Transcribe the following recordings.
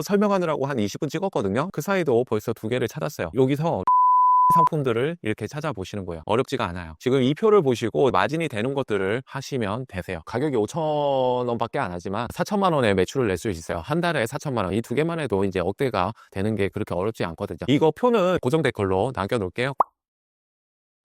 설명하느라고 한 20분 찍었거든요. 그 사이도 벌써 2개를 찾았어요. 여기서 상품들을 이렇게 찾아보시는 거예요. 어렵지가 않아요. 지금 이 표를 보시고 마진이 되는 것들을 하시면 되세요. 가격이 5,000원 밖에 안 하지만 4천만 원의 매출을 낼 수 있어요. 한 달에 4천만 원. 이 2개만 해도 이제 억대가 되는 게 그렇게 어렵지 않거든요. 이거 표는 고정 댓글로 남겨놓을게요.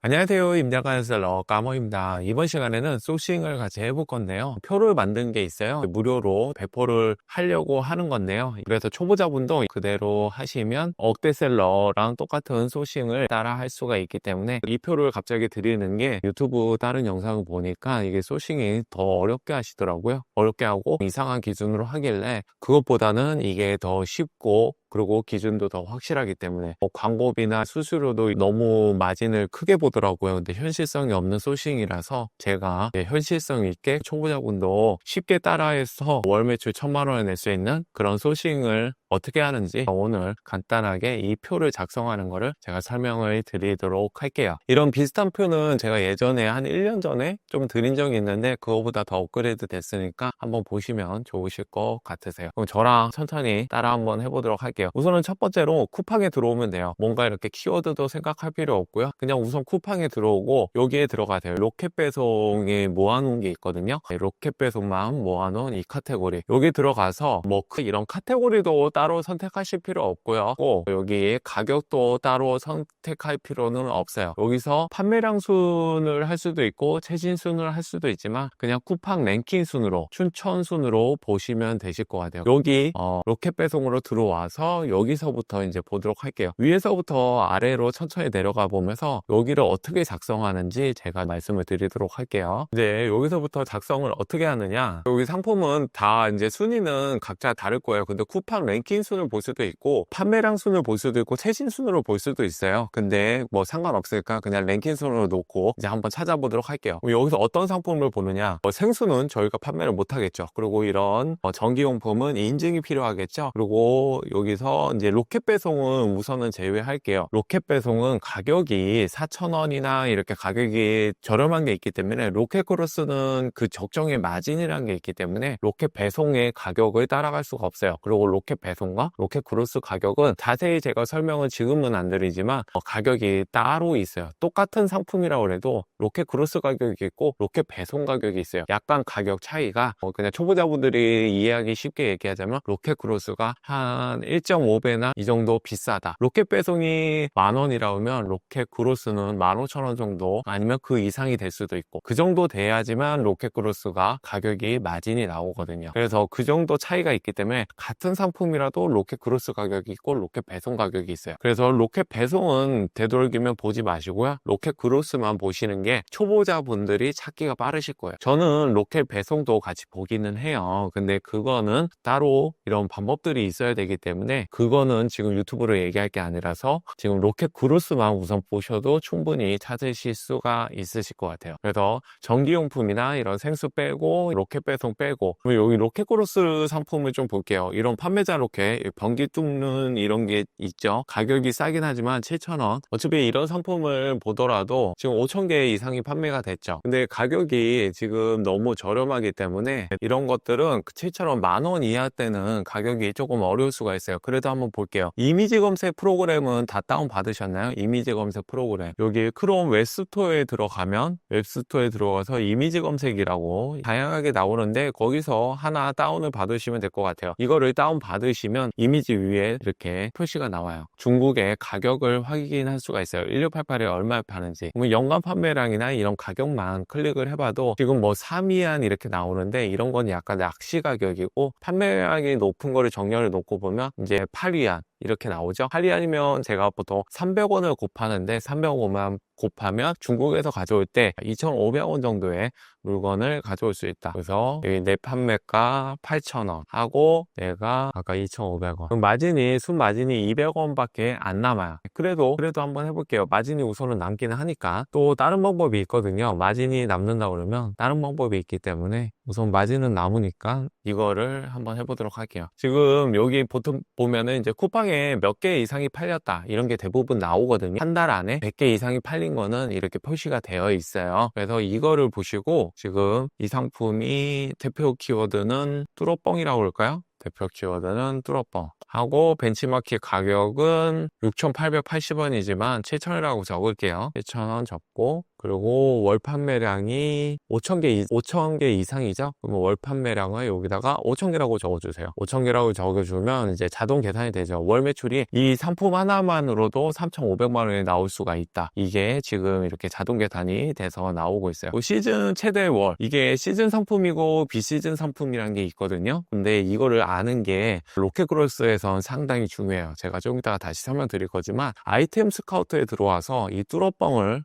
안녕하세요. 임야간 셀러 까모입니다. 이번 시간에는 소싱을 같이 해볼 건데요. 표를 만든 게 있어요. 무료로 배포를 하려고 하는 건데요. 그래서 초보자분도 그대로 하시면 억대셀러랑 똑같은 소싱을 따라 할 수가 있기 때문에 이 표를 갑자기 드리는 게 유튜브 다른 영상을 보니까 이게 소싱이 더 어렵게 하시더라고요. 어렵게 하고 이상한 기준으로 하길래 그것보다는 이게 더 쉽고 그리고 기준도 더 확실하기 때문에 광고비나 수수료도 너무 마진을 크게 보더라고요. 근데 현실성이 없는 소싱이라서 제가 현실성 있게 초보자분도 쉽게 따라해서 월 매출 1,000만 원을 낼 수 있는 그런 소싱을 어떻게 하는지 오늘 간단하게 이 표를 작성하는 거를 제가 설명을 드리도록 할게요. 이런 비슷한 표는 제가 예전에 한 1년 전에 좀 드린 적이 있는데 그거보다 더 업그레이드 됐으니까 한번 보시면 좋으실 것 같으세요. 그럼 저랑 천천히 따라 한번 해보도록 할게요. 우선은 첫 번째로 쿠팡에 들어오면 돼요. 뭔가 이렇게 키워드도 생각할 필요 없고요. 그냥 우선 쿠팡에 들어오고 여기에 들어가세요. 로켓 배송에 모아놓은 게 있거든요. 로켓 배송만 모아놓은 이 카테고리 여기 들어가서 뭐 이런 카테고리도 따로 선택하실 필요 없고요. 여기 가격도 따로 선택할 필요는 없어요. 여기서 판매량 순을 할 수도 있고 최신 순을 할 수도 있지만 그냥 쿠팡 랭킹 순으로 추천 순으로 보시면 되실 것 같아요. 여기 로켓 배송으로 들어와서 여기서부터 이제 보도록 할게요. 위에서부터 아래로 천천히 내려가 보면서 여기를 어떻게 작성하는지 제가 말씀을 드리도록 할게요. 이제 여기서부터 작성을 어떻게 하느냐, 여기 상품은 다 이제 순위는 각자 다를 거예요. 근데 쿠팡 랭킹 순을 볼 수도 있고 판매량 순을 볼 수도 있고 최신 순으로 볼 수도 있어요. 근데 뭐 상관없으니까 그냥 랭킹 순으로 놓고 이제 한번 찾아보도록 할게요. 여기서 어떤 상품을 보느냐, 생수는 저희가 판매를 못 하겠죠. 그리고 이런 전기용품은 인증이 필요하겠죠. 그리고 여기서 이제 로켓 배송은 우선은 제외할게요. 로켓 배송은 가격이 4,000원이나 이렇게 가격이 저렴한 게 있기 때문에 로켓 크로스는 그 적정의 마진이라는 게 있기 때문에 로켓 배송의 가격을 따라갈 수가 없어요. 그리고 로켓 배송과 로켓 크로스 가격은 자세히 제가 설명은 지금은 안 드리지만 가격이 따로 있어요. 똑같은 상품이라고 해도 로켓 크로스 가격이 있고 로켓 배송 가격이 있어요. 약간 가격 차이가 그냥 초보자분들이 이해하기 쉽게 얘기하자면 로켓 크로스가 한 1.5배나 이 정도 비싸다. 로켓 배송이 10,000원이라 면 로켓 크로스는 15,000원 정도 아니면 그 이상이 될 수도 있고 그 정도 돼야지만 로켓 크로스가 가격이 마진이 나오거든요. 그래서 그 정도 차이가 있기 때문에 같은 상품이라도 로켓 크로스 가격이 있고 로켓 배송 가격이 있어요. 그래서 로켓 배송은 되도록이면 보지 마시고요. 로켓 크로스만 보시는 게 초보자분들이 찾기가 빠르실 거예요. 저는 로켓 배송도 같이 보기는 해요. 근데 그거는 따로 이런 방법들이 있어야 되기 때문에 그거는 지금 유튜브로 얘기할 게 아니라서 지금 로켓 크로스만 우선 보셔도 충분히 찾으실 수가 있으실 것 같아요. 그래서 전기용품이나 이런 생수 빼고 로켓 배송 빼고 여기 로켓 크로스 상품을 좀 볼게요. 이런 판매자 로켓 변기 뚫는 이런 게 있죠. 가격이 싸긴 하지만 7,000원. 어차피 이런 상품을 보더라도 지금 5,000개 이상이 판매가 됐죠. 근데 가격이 지금 너무 저렴하기 때문에 이런 것들은 7,000원, 10,000원 이하 때는 가격이 조금 어려울 수가 있어요. 그래도 한번 볼게요. 이미지 검색 프로그램은 다 다운 받으셨나요? 이미지 검색 프로그램. 여기 크롬 웹스토어에 들어가면 웹스토어에 들어가서 이미지 검색이라고 다양하게 나오는데 거기서 하나 다운을 받으시면 될 것 같아요. 이거를 다운 받으시면 이미지 위에 이렇게 표시가 나와요. 중국의 가격을 확인할 수가 있어요. 1688에 얼마에 파는지. 그러면 연간 판매량이나 이런 가격만 클릭을 해봐도 지금 뭐 3위안 이렇게 나오는데 이런 건 약간 낚시 가격이고 판매량이 높은 거를 정렬을 놓고 보면 이제 8위안 이렇게 나오죠. 8위안이면 제가 보통 300원을 곱하는데 305만 곱하면 중국에서 가져올 때 2,500원 정도의 물건을 가져올 수 있다. 그래서 여기 내 판매가 8,000원 하고 내가 아까 2,500원. 그럼 마진이 순 마진이 200원밖에 안 남아요. 그래도 한번 해볼게요. 마진이 우선은 남기는 하니까 또 다른 방법이 있거든요. 마진이 남는다 그러면 다른 방법이 있기 때문에 우선 마진은 남으니까 이거를 한번 해보도록 할게요. 지금 여기 보통 보면은 이제 쿠팡에 몇 개 이상이 팔렸다 이런 게 대부분 나오거든요. 한 달 안에 100개 이상이 팔린 거는 이렇게 표시가 되어 있어요. 그래서 이거를 보시고 지금 이 상품이 대표 키워드는 뚜러뻥이라고 할까요? 대표 키워드는 뚫어뻥 하고 벤치마켓 가격은 6,880원이지만 7,000원이라고 적을게요. 7,000원 적고 그리고 월 판매량이 5,000개 이상이죠? 그럼 월 판매량을 여기다가 5,000개라고 적어주세요. 5,000개라고 적어주면 이제 자동 계산이 되죠. 월 매출이 이 상품 하나만으로도 3,500만 원이 나올 수가 있다. 이게 지금 이렇게 자동 계산이 돼서 나오고 있어요. 시즌 최대 월, 이게 시즌 상품이고 비시즌 상품이라는 게 있거든요. 근데 이거를 아는 게 로켓그로스에선 상당히 중요해요. 제가 좀 이따가 다시 설명드릴 거지만 아이템 스카우트에 들어와서 이 뚫어뻥을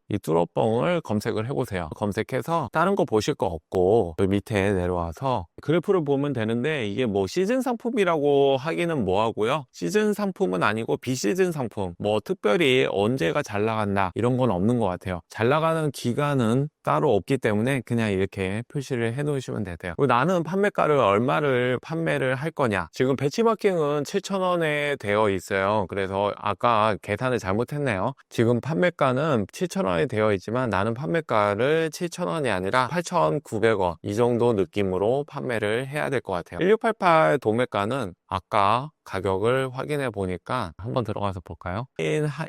검색을 해보세요. 검색해서 다른 거 보실 거 없고 밑에 내려와서 그래프를 보면 되는데 이게 뭐 시즌 상품이라고 하기는 뭐하고요. 시즌 상품은 아니고 비시즌 상품, 뭐 특별히 언제가 잘 나간다 이런 건 없는 것 같아요. 잘 나가는 기간은 따로 없기 때문에 그냥 이렇게 표시를 해 놓으시면 되세요. 그리고 나는 판매가를 얼마를 판매를 할 거냐, 지금 배치마킹은 7,000원에 되어 있어요. 그래서 아까 계산을 잘못했네요. 지금 판매가는 7,000원이 되어 있지만 나는 판매가를 7,000원이 아니라 8,900원 이 정도 느낌으로 판매를 해야 될 것 같아요. 1688 도매가는 아까 가격을 확인해 보니까 한번 들어가서 볼까요?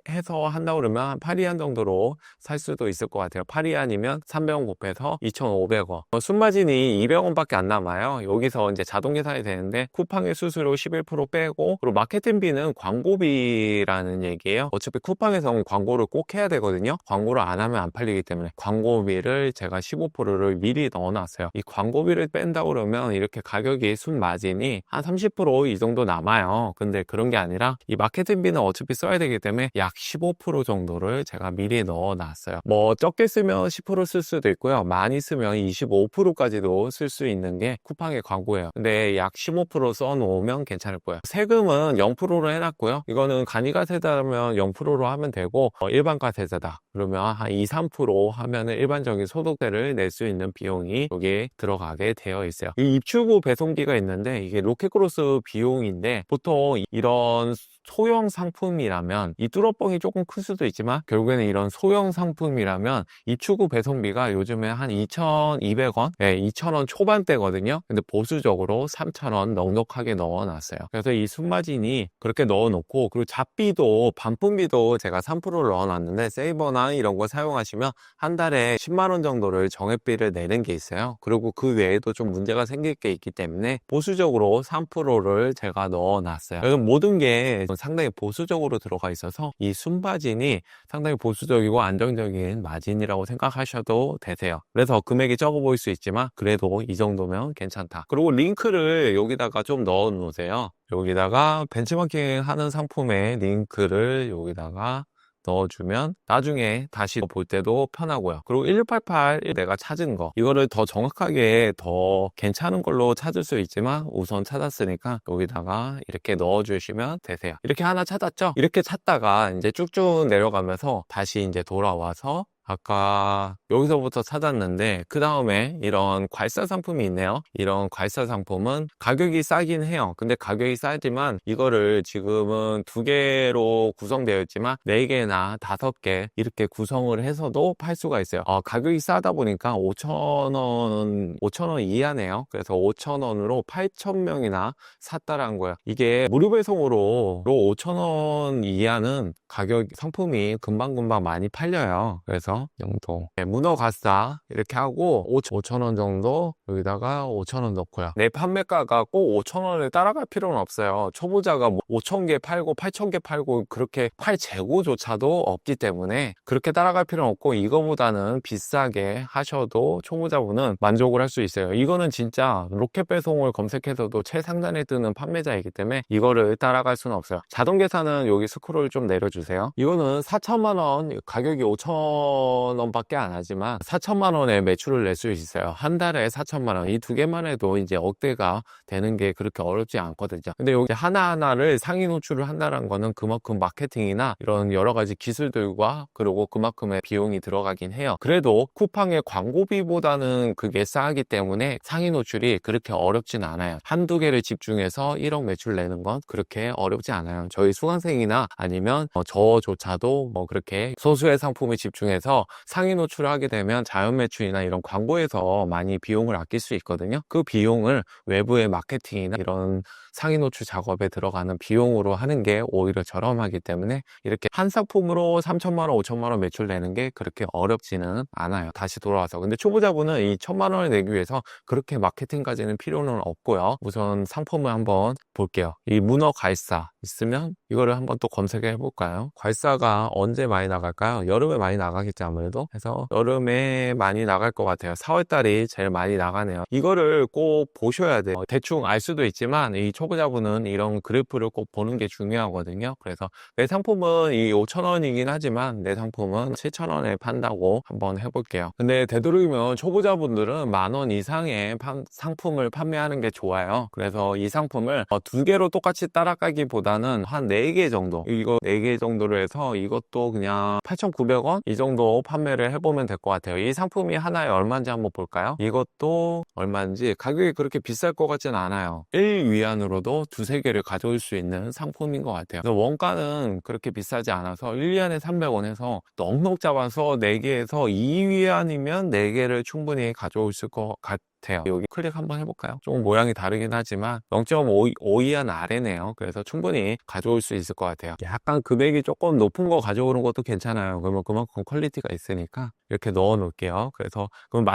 해서 한다고 그러면 8위안 정도로 살 수도 있을 것 같아요. 8위안이면 300원 곱해서 2,500원. 순마진이 200원 밖에 안 남아요. 여기서 이제 자동 계산이 되는데 쿠팡의 수수료 11% 빼고, 그리고 마케팅비는 광고비라는 얘기예요. 어차피 쿠팡에서는 광고를 꼭 해야 되거든요. 광고를 안 하면 안 팔리기 때문에 광고비를 제가 15%를 미리 넣어놨어요. 이 광고비를 뺀다고 그러면 이렇게 가격이 순마진이 한 30% 이 정도 남아요. 근데 그런 게 아니라 이 마케팅비는 어차피 써야 되기 때문에 약 15% 정도를 제가 미리 넣어놨어요. 뭐 적게 쓰면 10% 쓸 수도 있고요. 많이 쓰면 25%까지도 쓸 수 있는 게 쿠팡의 광고예요. 근데 약 15% 써놓으면 괜찮을 거예요. 세금은 0%로 해놨고요. 이거는 간이가세다면 0%로 하면 되고, 일반가세자다 그러면 한 2, 3% 하면은 일반적인 소득세를 낼 수 있는 비용이 여기에 들어가게 되어 있어요. 이 입출구 배송비가 있는데 이게 로켓크로스 비용인데, 보통 이런 소형 상품이라면 이 뚫어뻥이 조금 클 수도 있지만 결국에는 이런 소형 상품이라면 입출구 배송비가 요즘에 한 2,200원, 네, 2,000원 초반대거든요. 근데 보수적으로 3,000원 넉넉하게 넣어놨어요. 그래서 이 순마진이 그렇게 넣어놓고, 그리고 잡비도 반품비도 제가 3%를 넣어놨는데 세이버나 이런 거 사용하시면 한 달에 10만 원 정도를 정액비를 내는 게 있어요. 그리고 그 외에도 좀 문제가 생길 게 있기 때문에 보수적으로 3%를 제가 넣어놨어요. 그래서 모든 게 상당히 보수적으로 들어가 있어서 이 순마진이 상당히 보수적이고 안정적인 마진이라고 생각하셔도 되세요. 그래서 금액이 적어 보일 수 있지만 그래도 이 정도면 괜찮다. 그리고 링크를 여기다가 좀 넣어 놓으세요. 여기다가 벤치마킹 하는 상품의 링크를 여기다가 넣어주면 나중에 다시 볼 때도 편하고요. 그리고 1688 내가 찾은 거, 이거를 더 정확하게 더 괜찮은 걸로 찾을 수 있지만 우선 찾았으니까 여기다가 이렇게 넣어주시면 되세요. 이렇게 하나 찾았죠? 이렇게 찾다가 이제 쭉쭉 내려가면서 다시 이제 돌아와서 아까 여기서부터 찾았는데 그 다음에 이런 괄사 상품이 있네요. 이런 괄사 상품은 가격이 싸긴 해요. 근데 가격이 싸지만 이거를 지금은 2개로 구성되어 있지만 4개나 5개 이렇게 구성을 해서도 팔 수가 있어요. 가격이 싸다 보니까 5,000원 이하네요. 그래서 5,000원으로 8,000명이나 샀다라는 거예요. 이게 무료 배송으로 5,000원 이하는 가격 상품이 금방금방 많이 팔려요. 그래서 정도 문어 가싸 이렇게 하고 5,000원 정도 여기다가 5,000원 넣고요. 내 판매가가 꼭 5,000원을 따라갈 필요는 없어요. 초보자가 5,000개 팔고 8,000개 팔고 그렇게 팔 재고조차도 없기 때문에 그렇게 따라갈 필요는 없고, 이거보다는 비싸게 하셔도 초보자분은 만족을 할 수 있어요. 이거는 진짜 로켓 배송을 검색해서도 최상단에 뜨는 판매자이기 때문에 이거를 따라갈 수는 없어요. 자동 계산은 여기 스크롤 좀 내려주세요. 이거는 4천만 원, 가격이 5,000원 밖에 안 하지만 4천만 원의 매출을 낼 수 있어요. 한 달에 4천만 원. 이 2개만 해도 이제 억대가 되는 게 그렇게 어렵지 않거든요. 근데 여기 하나하나를 상위 노출을 한다는 거는 그만큼 마케팅이나 이런 여러 가지 기술들과 그리고 그만큼의 비용이 들어가긴 해요. 그래도 쿠팡의 광고비보다는 그게 싸기 때문에 상위 노출이 그렇게 어렵진 않아요. 한두 개를 집중해서 1억 매출 내는 건 그렇게 어렵지 않아요. 저희 수강생이나 아니면 저조차도 뭐 그렇게 소수의 상품에 집중해서 상위 노출을 하게 되면 자연 매출이나 이런 광고에서 많이 비용을 아낄 수 있거든요. 그 비용을 외부의 마케팅이나 이런 상위 노출 작업에 들어가는 비용으로 하는 게 오히려 저렴하기 때문에 이렇게 한 상품으로 3천만 원, 5천만 원 매출 내는 게 그렇게 어렵지는 않아요. 다시 돌아와서. 근데 초보자분은 이 1천만 원을 내기 위해서 그렇게 마케팅까지는 필요는 없고요. 우선 상품을 한번 볼게요. 이 문어 괄사 있으면 이거를 한번 또 검색해 볼까요? 괄사가 언제 많이 나갈까요? 여름에 많이 나가겠죠, 아무래도. 그래서 여름에 많이 나갈 것 같아요. 4월 달이 제일 많이 나가네요. 이거를 꼭 보셔야 돼요. 대충 알 수도 있지만 이 초보자분은 이런 그래프를 꼭 보는 게 중요하거든요. 그래서 내 상품은 이 5천 원이긴 하지만 내 상품은 7천 원에 판다고 한번 해볼게요. 근데 되도록이면 초보자분들은 10,000원 이상의 상품을 판매하는 게 좋아요. 그래서 이 상품을 두 개로 똑같이 따라가기보다는 한 4개 정도, 이거 4개 정도로 해서 이것도 그냥 8,900원 이 정도 판매를 해보면 될 것 같아요. 이 상품이 하나에 얼마인지 한번 볼까요? 이것도 얼마인지 가격이 그렇게 비쌀 것 같진 않아요. 1위안으로도 두세 개를 가져올 수 있는 상품인 것 같아요. 그래서 원가는 그렇게 비싸지 않아서 1위안에 300원 해서 넉넉 잡아서 4개에서 2위안이면 4개를 충분히 가져올 것 같아요. 여기 클릭 한번 해볼까요? 조금 모양이 다르긴 하지만 0.5위안 아래네요. 그래서 충분히 가져올 수 있을 것 같아요. 약간 금액이 조금 높은 거 가져오는 것도 괜찮아요. 그러면 그만큼 퀄리티가 있으니까 이렇게 넣어 놓을게요. 그래서 그럼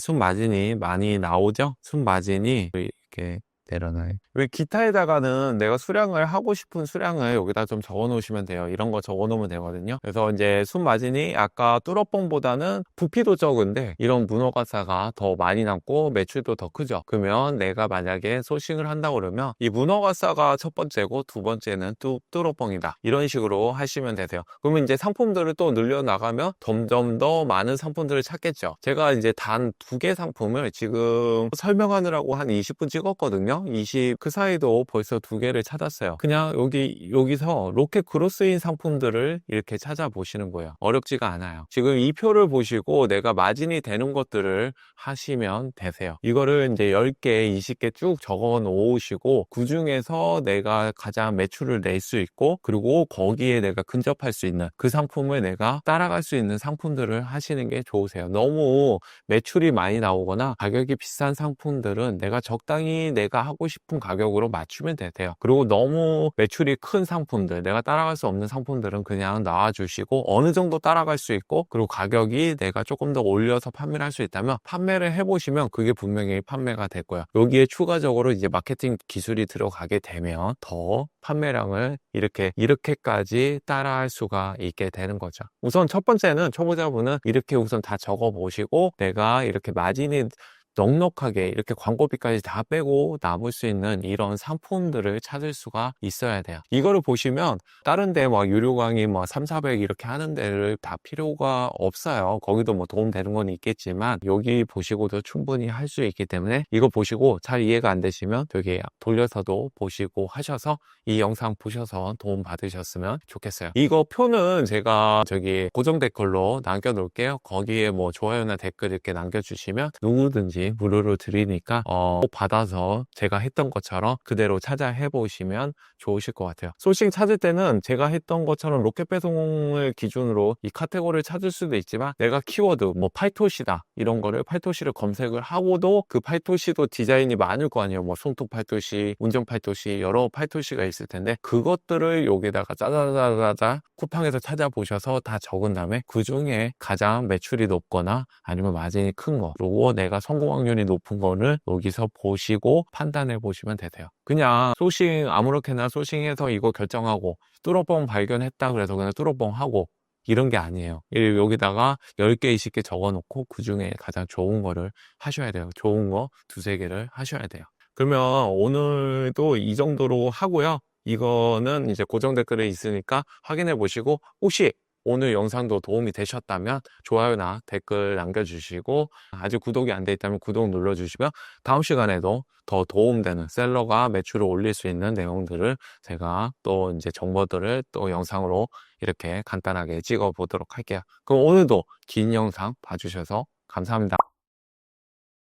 순 마진이 많이 나오죠? 순 마진이 이렇게 내려놔요. 왜 기타에다가는 내가 수량을 하고 싶은 수량을 여기다 좀 적어 놓으시면 돼요. 이런 거 적어 놓으면 되거든요. 그래서 이제 순 마진이 아까 뚜러뽕보다는 부피도 적은데 이런 문어가사가 더 많이 남고 매출도 더 크죠. 그러면 내가 만약에 소싱을 한다고 그러면 이 문어가사가 첫 번째고 두 번째는 뚜러뽕이다. 이런 식으로 하시면 되세요. 그러면 이제 상품들을 또 늘려 나가면 점점 더 많은 상품들을 찾겠죠. 제가 이제 단 2개 상품을 지금 설명하느라고 한 20분 찍었거든요. 그 사이도 벌써 2개를 찾았어요. 그냥 여기서 로켓 그로스인 상품들을 이렇게 찾아보시는 거예요. 어렵지가 않아요. 지금 이 표를 보시고 내가 마진이 되는 것들을 하시면 되세요. 이거를 이제 10개, 20개 쭉 적어 놓으시고 그 중에서 내가 가장 매출을 낼 수 있고 그리고 거기에 내가 근접할 수 있는 그 상품을 내가 따라갈 수 있는 상품들을 하시는 게 좋으세요. 너무 매출이 많이 나오거나 가격이 비싼 상품들은 내가 적당히 내가 하고 싶은 가격으로 맞추면 되세요. 그리고 너무 매출이 큰 상품들, 내가 따라갈 수 없는 상품들은 그냥 놔주시고 어느 정도 따라갈 수 있고 그리고 가격이 내가 조금 더 올려서 판매를 할 수 있다면 판매를 해보시면 그게 분명히 판매가 될 거예요. 여기에 추가적으로 이제 마케팅 기술이 들어가게 되면 더 판매량을 이렇게까지 따라할 수가 있게 되는 거죠. 우선 첫 번째는 초보자분은 이렇게 우선 다 적어 보시고 내가 이렇게 마진이 넉넉하게 이렇게 광고비까지 다 빼고 남을 수 있는 이런 상품들을 찾을 수가 있어야 돼요. 이거를 보시면 다른 데 막 유료 강의 3, 400 이렇게 하는 데를 다 필요가 없어요. 거기도 뭐 도움 되는 건 있겠지만 여기 보시고도 충분히 할 수 있기 때문에 이거 보시고 잘 이해가 안 되시면 되게 돌려서도 보시고 하셔서 이 영상 보셔서 도움 받으셨으면 좋겠어요. 이거 표는 제가 고정 댓글로 남겨 놓을게요. 거기에 뭐 좋아요나 댓글 이렇게 남겨주시면 누구든지 무료로 드리니까 꼭 받아서 제가 했던 것처럼 그대로 찾아 해보시면 좋으실 것 같아요. 소싱 찾을 때는 제가 했던 것처럼 로켓 배송을 기준으로 이 카테고리를 찾을 수도 있지만 내가 키워드 팔토시다 이런 거를 팔토시를 검색을 하고도 그 팔토시도 디자인이 많을 거 아니에요. 손톱 팔토시, 운전 팔토시 여러 팔토시가 있을 텐데 그것들을 여기다가 짜자자자자 쿠팡에서 찾아보셔서 다 적은 다음에 그 중에 가장 매출이 높거나 아니면 마진이 큰 거 그리고 내가 성공 확률이 높은 거를 여기서 보시고 판단해 보시면 되세요. 그냥 아무렇게나 소싱해서 이거 결정하고 뚜러뽕 발견했다 그래서 그냥 뚜러뽕 하고 이런 게 아니에요. 여기다가 10개, 20개 적어 놓고 그 중에 가장 좋은 거를 하셔야 돼요. 좋은 거 2-3개를 하셔야 돼요. 그러면 오늘도 이 정도로 하고요. 이거는 이제 고정 댓글에 있으니까 확인해 보시고 혹시 오늘 영상도 도움이 되셨다면 좋아요나 댓글 남겨주시고 아직 구독이 안 돼 있다면 구독 눌러주시면 다음 시간에도 더 도움되는 셀러가 매출을 올릴 수 있는 내용들을 제가 또 이제 정보들을 또 영상으로 이렇게 간단하게 찍어 보도록 할게요. 그럼 오늘도 긴 영상 봐주셔서 감사합니다.